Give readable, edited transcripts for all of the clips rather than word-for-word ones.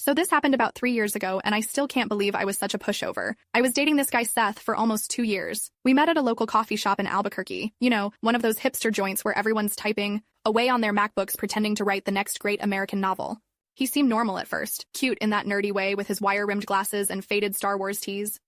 So this happened about 3 years ago, and I still can't believe I was such a pushover. I was dating this guy Seth for almost 2 years. We met at a local coffee shop in Albuquerque. You know, one of those hipster joints where everyone's typing away on their MacBooks pretending to write the next great American novel. He seemed normal at first, cute in that nerdy way with his wire-rimmed glasses and faded Star Wars tees.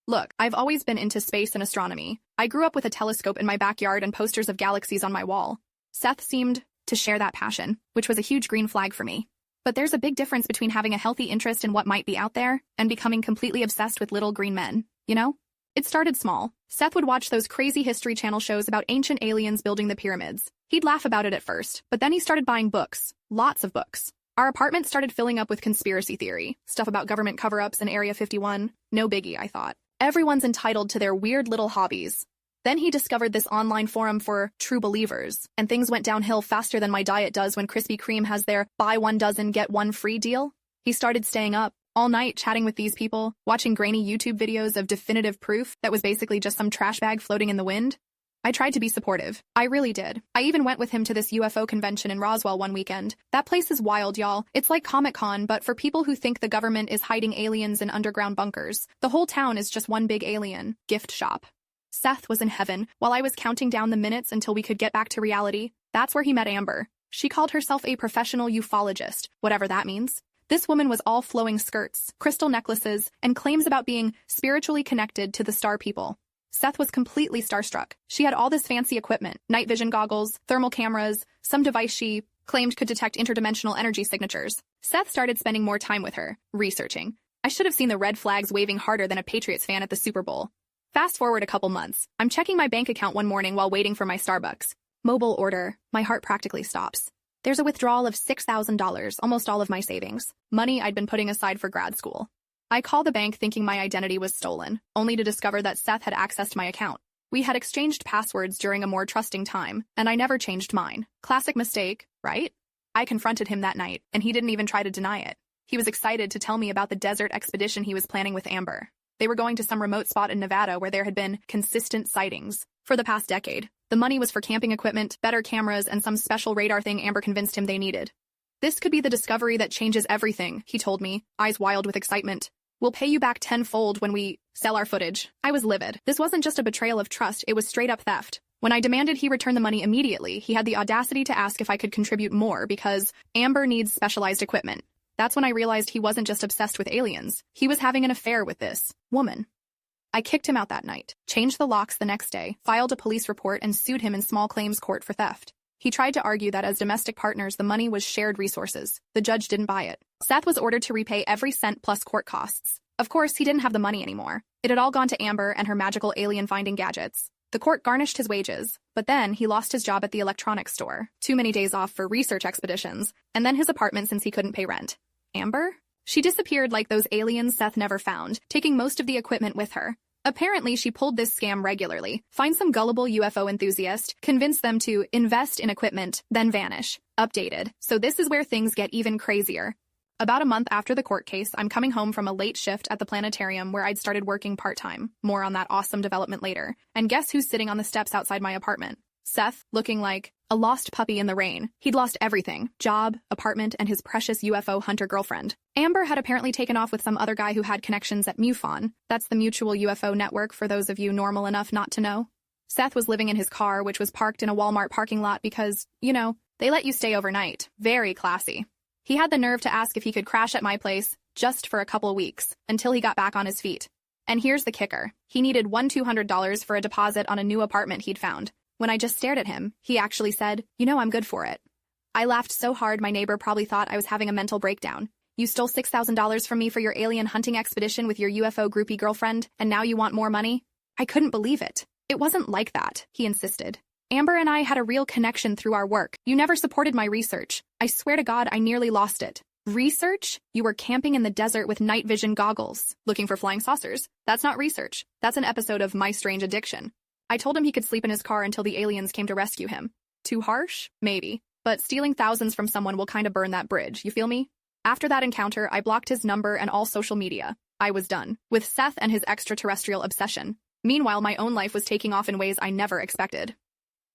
Look, I've always been into space and astronomy. I grew up with a telescope in my backyard and posters of galaxies on my wall. Seth seemed to share that passion, which was a huge green flag for me. But there's a big difference between having a healthy interest in what might be out there and becoming completely obsessed with little green men, you know? It started small. Seth would watch those crazy History Channel shows about ancient aliens building the pyramids. He'd laugh about it at first, but then he started buying books. Lots of books. Our apartment started filling up with conspiracy theory, stuff about government cover-ups in Area 51. No biggie, I thought. Everyone's entitled to their weird little hobbies. Then he discovered this online forum for true believers, and things went downhill faster than my diet does when Krispy Kreme has their buy 1 dozen get 1 free deal. He started staying up all night chatting with these people, watching grainy YouTube videos of definitive proof that was basically just some trash bag floating in the wind. I tried to be supportive. I really did. I even went with him to this UFO convention in Roswell one weekend. That place is wild, y'all. It's like Comic-Con, but for people who think the government is hiding aliens in underground bunkers. The whole town is just one big alien gift shop. Seth was in heaven while I was counting down the minutes until we could get back to reality. That's where he met Amber. She called herself a professional ufologist, whatever that means. This woman was all flowing skirts, crystal necklaces, and claims about being spiritually connected to the star people. Seth was completely starstruck. She had all this fancy equipment, night vision goggles, thermal cameras, some device she claimed could detect interdimensional energy signatures. Seth started spending more time with her, researching. I should have seen the red flags waving harder than a Patriots fan at the Super Bowl. Fast forward a couple months. I'm checking my bank account one morning while waiting for my Starbucks. Mobile order. My heart practically stops. There's a withdrawal of $6,000, almost all of my savings. Money I'd been putting aside for grad school. I call the bank thinking my identity was stolen, only to discover that Seth had accessed my account. We had exchanged passwords during a more trusting time, and I never changed mine. Classic mistake, right? I confronted him that night, and he didn't even try to deny it. He was excited to tell me about the desert expedition he was planning with Amber. They were going to some remote spot in Nevada where there had been consistent sightings for the past decade. The money was for camping equipment, better cameras, and some special radar thing Amber convinced him they needed. This could be the discovery that changes everything, he told me, eyes wild with excitement. We'll pay you back tenfold when we sell our footage. I was livid. This wasn't just a betrayal of trust, it was straight up theft. When I demanded he return the money immediately, he had the audacity to ask if I could contribute more because Amber needs specialized equipment. That's when I realized he wasn't just obsessed with aliens. He was having an affair with this woman. I kicked him out that night, changed the locks the next day, filed a police report, and sued him in small claims court for theft. He tried to argue that as domestic partners, the money was shared resources. The judge didn't buy it. Seth was ordered to repay every cent plus court costs. Of course, he didn't have the money anymore. It had all gone to Amber and her magical alien-finding gadgets. The court garnished his wages, but then he lost his job at the electronics store, too many days off for research expeditions, and then his apartment since he couldn't pay rent. Amber? She disappeared like those aliens Seth never found, taking most of the equipment with her. Apparently, she pulled this scam regularly. Find some gullible UFO enthusiast, convince them to invest in equipment, then vanish. Updated. So this is where things get even crazier. About a month after the court case, I'm coming home from a late shift at the planetarium where I'd started working part-time. More on that awesome development later. And guess who's sitting on the steps outside my apartment? Seth, looking like a lost puppy in the rain. He'd lost everything. Job, apartment, and his precious UFO hunter girlfriend. Amber had apparently taken off with some other guy who had connections at MUFON. That's the Mutual UFO Network for those of you normal enough not to know. Seth was living in his car, which was parked in a Walmart parking lot because, you know, they let you stay overnight. Very classy. He had the nerve to ask if he could crash at my place just for a couple weeks until he got back on his feet. And here's the kicker. He needed $200 for a deposit on a new apartment he'd found. When I just stared at him, he actually said, "You know I'm good for it." I laughed so hard my neighbor probably thought I was having a mental breakdown. You stole $6,000 from me for your alien hunting expedition with your UFO groupie girlfriend, and now you want more money? I couldn't believe it. It wasn't like that, he insisted. Amber and I had a real connection through our work. You never supported my research. I swear to God I nearly lost it. Research? You were camping in the desert with night vision goggles, looking for flying saucers. That's not research. That's an episode of My Strange Addiction. I told him he could sleep in his car until the aliens came to rescue him. Too harsh? Maybe. But stealing thousands from someone will kind of burn that bridge, you feel me? After that encounter, I blocked his number and all social media. I was done with Seth and his extraterrestrial obsession. Meanwhile, my own life was taking off in ways I never expected.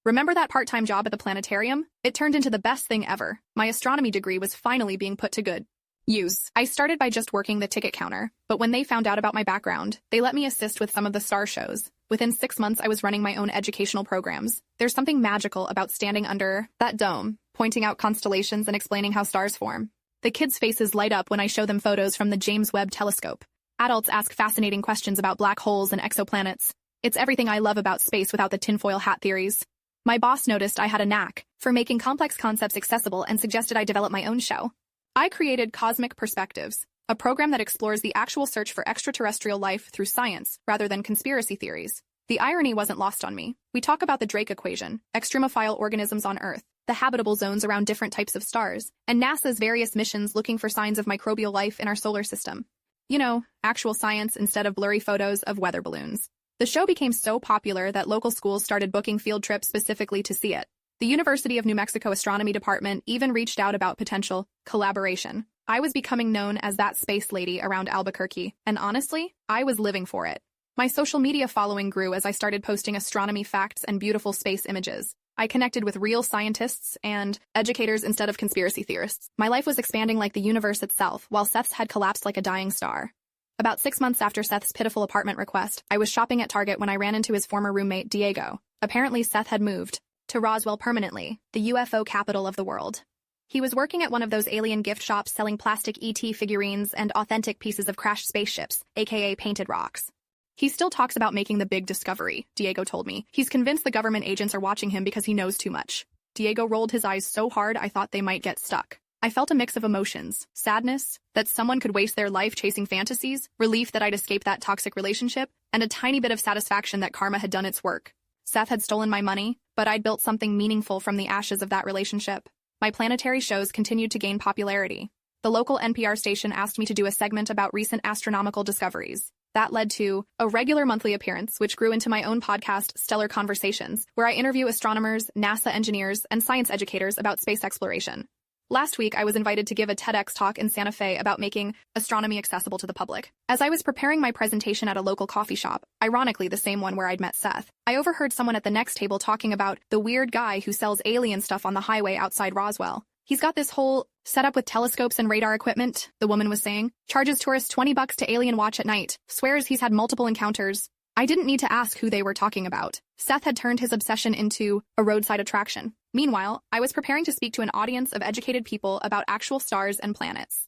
Remember that part-time job at the planetarium? It turned into the best thing ever. My astronomy degree was finally being put to good Use. I started by just working the ticket counter, but when they found out about my background, they let me assist with some of the star shows. Within 6 months, I was running my own educational programs. There's something magical about standing under that dome, pointing out constellations and explaining how stars form. The kids' faces light up when I show them photos from the James Webb Telescope. Adults ask fascinating questions about black holes and exoplanets. It's everything I love about space without the tinfoil hat theories. My boss noticed I had a knack for making complex concepts accessible and suggested I develop my own show. I created Cosmic Perspectives, a program that explores the actual search for extraterrestrial life through science rather than conspiracy theories. The irony wasn't lost on me. We talk about the Drake equation, extremophile organisms on Earth, the habitable zones around different types of stars, and NASA's various missions looking for signs of microbial life in our solar system. You know, actual science instead of blurry photos of weather balloons. The show became so popular that local schools started booking field trips specifically to see it. The University of New Mexico Astronomy Department even reached out about potential collaboration. I was becoming known as that space lady around Albuquerque, and honestly, I was living for it. My social media following grew as I started posting astronomy facts and beautiful space images. I connected with real scientists and educators instead of conspiracy theorists. My life was expanding like the universe itself, while Seth's had collapsed like a dying star. About 6 months after Seth's pitiful apartment request, I was shopping at Target when I ran into his former roommate, Diego. Apparently, Seth had moved to Roswell permanently, the UFO capital of the world. He was working at one of those alien gift shops selling plastic ET figurines and authentic pieces of crashed spaceships, aka painted rocks. He still talks about making the big discovery, Diego told me. He's convinced the government agents are watching him because he knows too much. Diego rolled his eyes so hard I thought they might get stuck. I felt a mix of emotions, sadness, that someone could waste their life chasing fantasies, relief that I'd escaped that toxic relationship, and a tiny bit of satisfaction that karma had done its work. Seth had stolen my money, but I'd built something meaningful from the ashes of that relationship. My planetary shows continued to gain popularity. The local NPR station asked me to do a segment about recent astronomical discoveries. That led to a regular monthly appearance, which grew into my own podcast, Stellar Conversations, where I interview astronomers, NASA engineers, and science educators about space exploration. Last week, I was invited to give a TEDx talk in Santa Fe about making astronomy accessible to the public. As I was preparing my presentation at a local coffee shop, ironically the same one where I'd met Seth, I overheard someone at the next table talking about the weird guy who sells alien stuff on the highway outside Roswell. He's got this whole setup with telescopes and radar equipment, the woman was saying. Charges tourists $20 to alien watch at night. Swears he's had multiple encounters. I didn't need to ask who they were talking about. Seth had turned his obsession into a roadside attraction. Meanwhile, I was preparing to speak to an audience of educated people about actual stars and planets.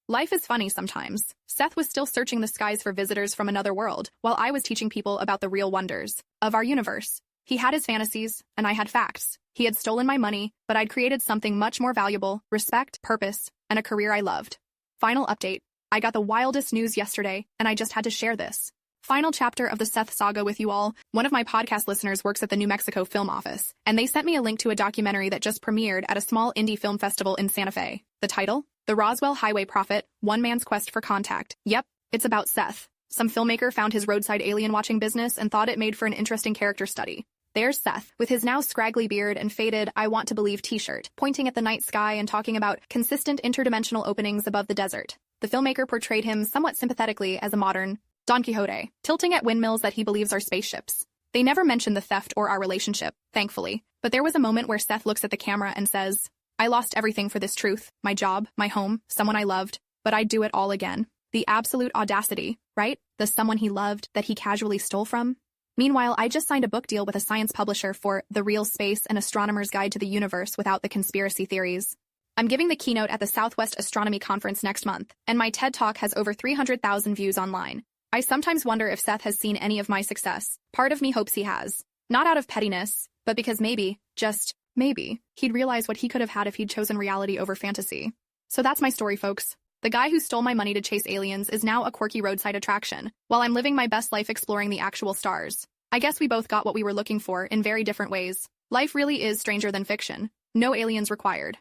Life is funny sometimes. Seth was still searching the skies for visitors from another world, while I was teaching people about the real wonders of our universe. He had his fantasies, and I had facts. He had stolen my money, but I'd created something much more valuable: respect, purpose, and a career I loved. Final update. I got the wildest news yesterday, and I just had to share this. Final chapter of the Seth saga with you all. One of my podcast listeners works at the New Mexico Film Office, and they sent me a link to a documentary that just premiered at a small indie film festival in Santa Fe. The title? The Roswell Highway Prophet, One Man's Quest for Contact. Yep, it's about Seth. Some filmmaker found his roadside alien watching business and thought it made for an interesting character study. There's Seth, with his now scraggly beard and faded I Want to Believe t-shirt, pointing at the night sky and talking about consistent interdimensional openings above the desert. The filmmaker portrayed him somewhat sympathetically as a modern Don Quixote, tilting at windmills that he believes are spaceships. They never mention the theft or our relationship, thankfully, but there was a moment where Seth looks at the camera and says, I lost everything for this truth, my job, my home, someone I loved, but I'd do it all again. The absolute audacity, right? The someone he loved that he casually stole from? Meanwhile, I just signed a book deal with a science publisher for The Real Space, an Astronomer's Guide to the Universe Without the Conspiracy Theories. I'm giving the keynote at the Southwest Astronomy Conference next month, and my TED Talk has over 300,000 views online. I sometimes wonder if Seth has seen any of my success. Part of me hopes he has. Not out of pettiness, but because maybe, just maybe, he'd realize what he could have had if he'd chosen reality over fantasy. So that's my story, folks. The guy who stole my money to chase aliens is now a quirky roadside attraction, while I'm living my best life exploring the actual stars. I guess we both got what we were looking for in very different ways. Life really is stranger than fiction. No aliens required.